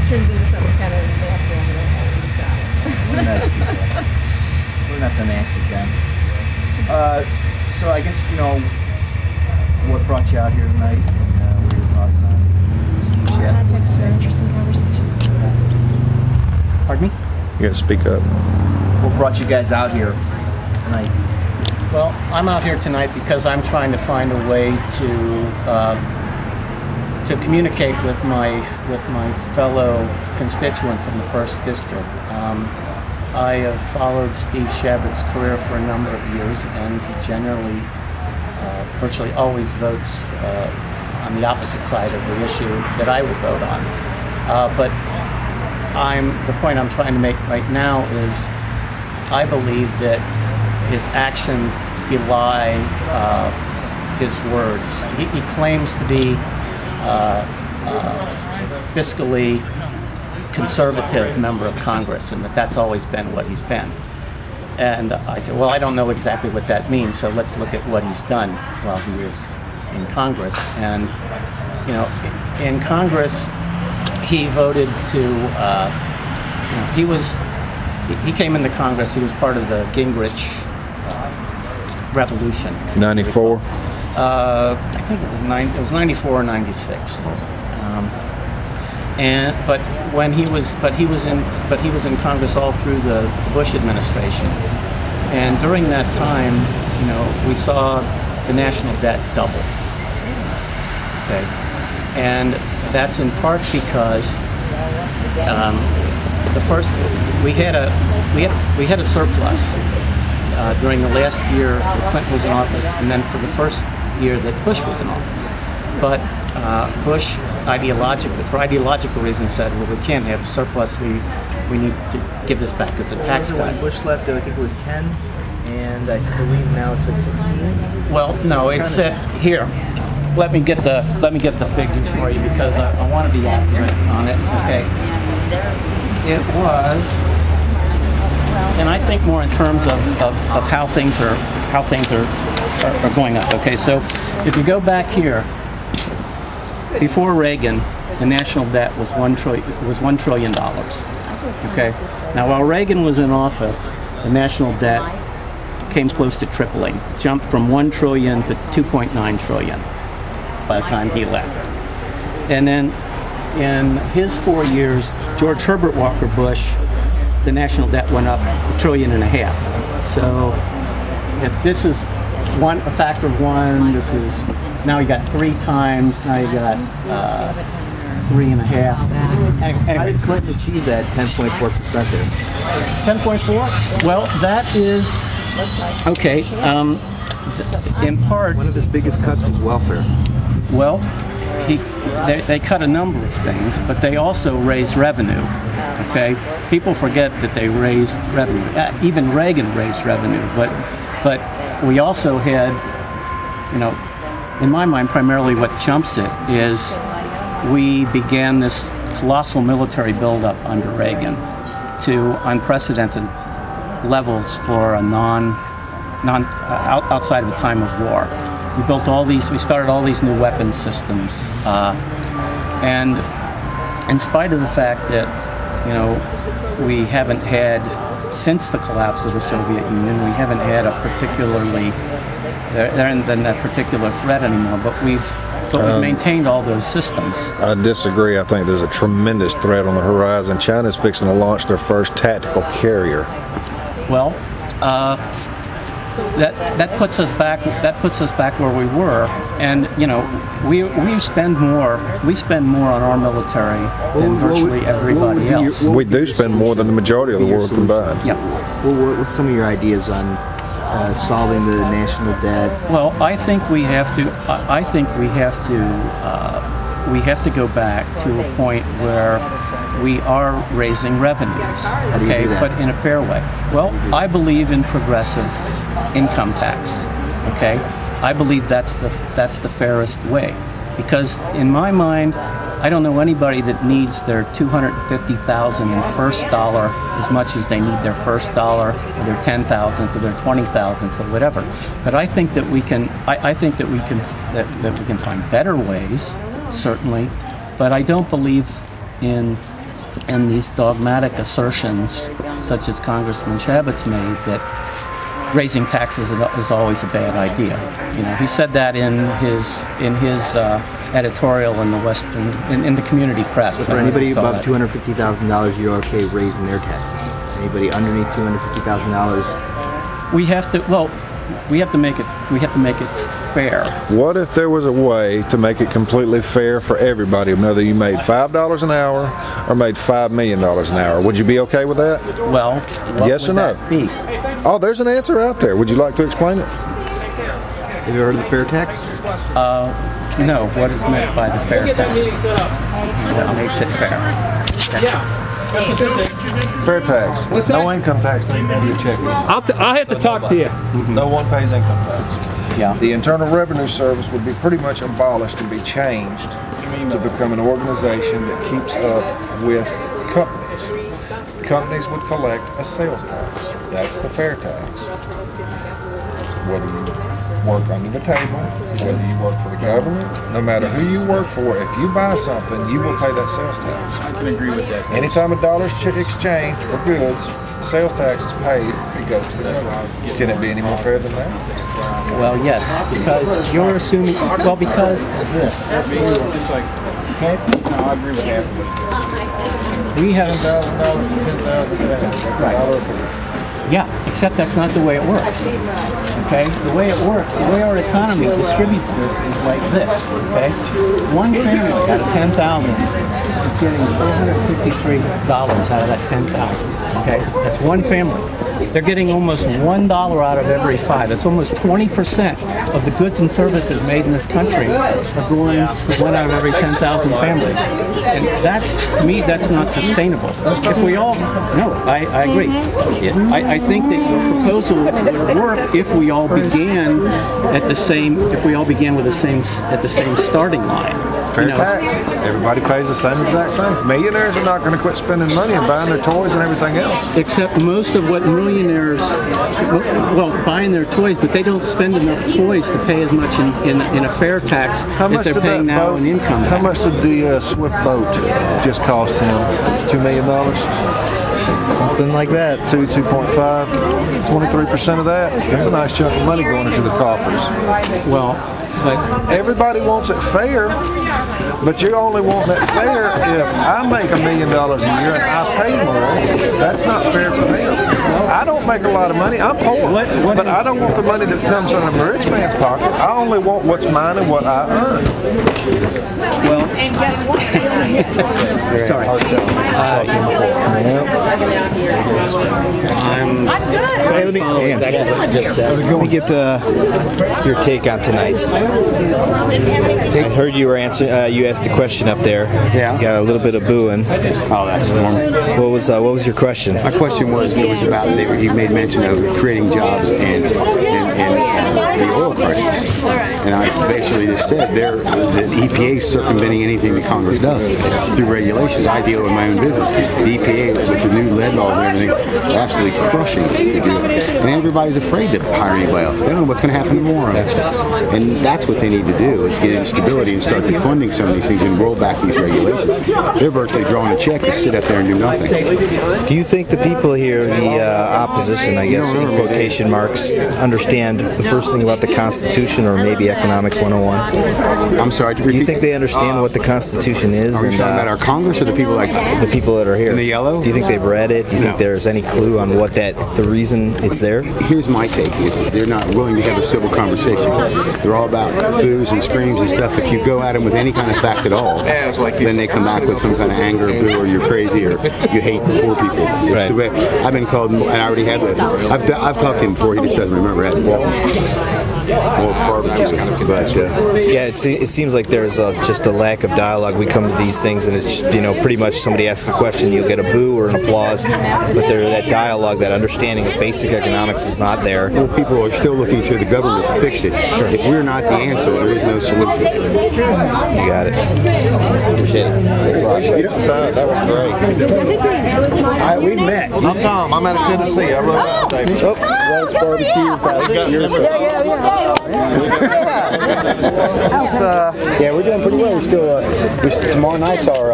turns into something kind of nasty, I'm going to ask you to stop. We're nice people. We're not the nasty kind. So I guess, you know, what brought you out here tonight, and what are your thoughts on Steve Chabot? Context for interesting conversation. Pardon me? You gotta speak up. What brought you guys out here tonight? Well, I'm out here tonight because I'm trying to find a way to communicate with my fellow constituents in the First District. I have followed Steve Chabot's career for a number of years, and he generally, virtually always votes on the opposite side of the issue that I would vote on. But the point I'm trying to make right now is I believe that his actions belie his words. He claims to be fiscally conservative member of Congress, and that's always been what he's been. And I said, well, I don't know exactly what that means, so let's look at what he's done while he was in Congress. And, you know, in Congress, he voted to, he came into Congress, he was part of the Gingrich Revolution. 94? I think it was 94 or 96. But he was in Congress all through the Bush administration, and during that time, you know, we saw the national debt double. Okay, and that's in part because we had a surplus during the last year that Clinton was in office, and then for the first year that Bush was in office. But Bush, for ideological reasons, said, well, we can't have a surplus. We need to give this back as a tax cut. When Bush left, I think it was 10, and I believe now it's like 16. Well, no, it's here. Let me get the figures for you because I want to be accurate on it. Okay, it was, and I think more in terms of how things are going up. Okay, so if you go back here, before Reagan, the national debt was $1 trillion. Okay, now while Reagan was in office, the national debt came close to tripling, jumped from $1 trillion to $2.9 trillion by the time he left. And then in his 4 years, George Herbert Walker Bush, the national debt went up $1.5 trillion. So if this is a factor of one, this is, now you got 3 times, now you got 3.5. How did Clinton achieve that 10.4% there? 10.4? Well, that is, okay, in part... One of his biggest cuts was welfare. Well, they cut a number of things, but they also raised revenue, okay? People forget that they raised revenue. Even Reagan raised revenue, but we also had, you know, in my mind, primarily what jumps it is we began this colossal military buildup under Reagan to unprecedented levels for a outside of a time of war. We started all these new weapons systems, and in spite of the fact that, you know, we haven't had, since the collapse of the Soviet Union, we haven't had a particularly, there hasn't been that particular threat anymore, but we've maintained all those systems. I disagree. I think there's a tremendous threat on the horizon. China's fixing to launch their first tactical carrier. Well, that puts us back. That puts us back where we were, and you know, we spend more on our military than virtually everybody else. We do spend more than the majority of the world combined. Yeah. Well, what's some of your ideas on solving the national debt? Well, I think we have to. We have to go back to a point where we are raising revenues, okay, but in a fair way. Well, I believe in progressive income tax, okay? I believe that's the fairest way, because in my mind, I don't know anybody that needs their $250,000 in first dollar as much as they need their first dollar, or their 10,000th, or their 20,000th, or whatever. But I think that we can. I think that we can find better ways, certainly. But I don't believe in and these dogmatic assertions, such as Congressman Chabot's made, that raising taxes is always a bad idea. You know, he said that in his editorial in the in the community press. So for anybody above $250,000, you're okay raising their taxes. Anybody underneath $250,000, we have to make it fair. What if there was a way to make it completely fair for everybody, whether you made $5 an hour or made $5 million an hour? Would you be okay with that? Well, what yes or would no? that be? Oh, there's an answer out there. Would you like to explain it? have you heard of the fair tax? No. What is meant by the fair tax? What makes it fair? Fair tax. No income tax to your check. I'll have to talk to you. No one pays income tax. Yeah. The Internal Revenue Service would be pretty much abolished and be changed to become an organization that keeps up with companies. Companies would collect a sales tax. That's the fair tax. Whether you work under the table, whether you work for the government, no matter who you work for, if you buy something, you will pay that sales tax. I can agree with that. Anytime a dollar's exchanged for goods, sales tax is paid, it goes to the government. Can it be any more fair than that? Well, yes, because you're assuming. Well, because of this. Okay. No, I agree with that. We have $10,000 to $10,000. Yeah, except that's not the way it works. Okay? The way it works, the way our economy distributes this is like this. Okay? One family out of 10,000 is getting $453 out of that 10,000. Okay? That's one family. They're getting almost $1 out of every 5. That's almost 20% of the goods and services made in this country are going to 1 out of every 10,000 families. And that's, to me, that's not sustainable. If we all, no, I agree. I think that your proposal would work if we all began with the same starting line. Fair tax. Everybody pays the same exact thing. Millionaires are not going to quit spending money and buying their toys and everything else. Except most of what millionaires, well, buying their toys, but they don't spend enough toys to pay as much in a fair tax as they're paying now in income tax. How much did the Swift boat just cost him? $2 million? Something like that. 2.5, 23% of that. That's a nice chunk of money going into the coffers. Well, but everybody wants it fair, but you only want it fair if I make $1 million a year and I pay more. That's not fair for them. I don't make a lot of money. I'm poor, but I don't want the money that comes out of a rich man's pocket. I only want what's mine and what I earn. Well, and guess what? Sorry. I'm good. Let me get your take on tonight. I heard you were you asked a question up there. Yeah. Got a little bit of booing. Oh, that's normal. What was your question? My question was about he made mention of creating jobs and the oil prices, and I basically just said the EPA is circumventing anything that Congress does through regulations. I deal with my own business. The EPA with the new lead laws and everything, are absolutely crushing it to do it, and everybody's afraid to hire anybody else. They don't know what's going to happen tomorrow, and that's what they need to do is get stability and start defunding some of these things and roll back these regulations. They're virtually drawing a check to sit up there and do nothing. Do you think the people here, the opposition, I guess, in quotation marks, understand the first thing about the Constitution or maybe Economics 101? I'm sorry. Do you think they understand what the Constitution is? Are you talking about our Congress or the people the people that are here? In the yellow? Do you think they've read it? Do you think there's any clue on what the reason it's there? Here's my take: is they're not willing to have a civil conversation. They're all about boos and screams and stuff. If you go at them with any kind of fact at all, then they come back with some kind of anger, boo, or you're crazy, or you hate the poor people. It's the way I've been called, and I already had this. I've talked to him before. He just doesn't remember it. It seems like there's just a lack of dialogue. We come to these things and it's just, pretty much somebody asks a question, you'll get a boo or an applause, but that dialogue, that understanding of basic economics is not there. Well, people are still looking to the government to fix it. Sure. If we're not the answer, there is no solution. You got it. Appreciate it. That was great. We met. I'm Tom. I'm out of Tennessee. I wrote out David. Oops. Wells Barbecue. Yeah, we're doing pretty well. Tomorrow night's our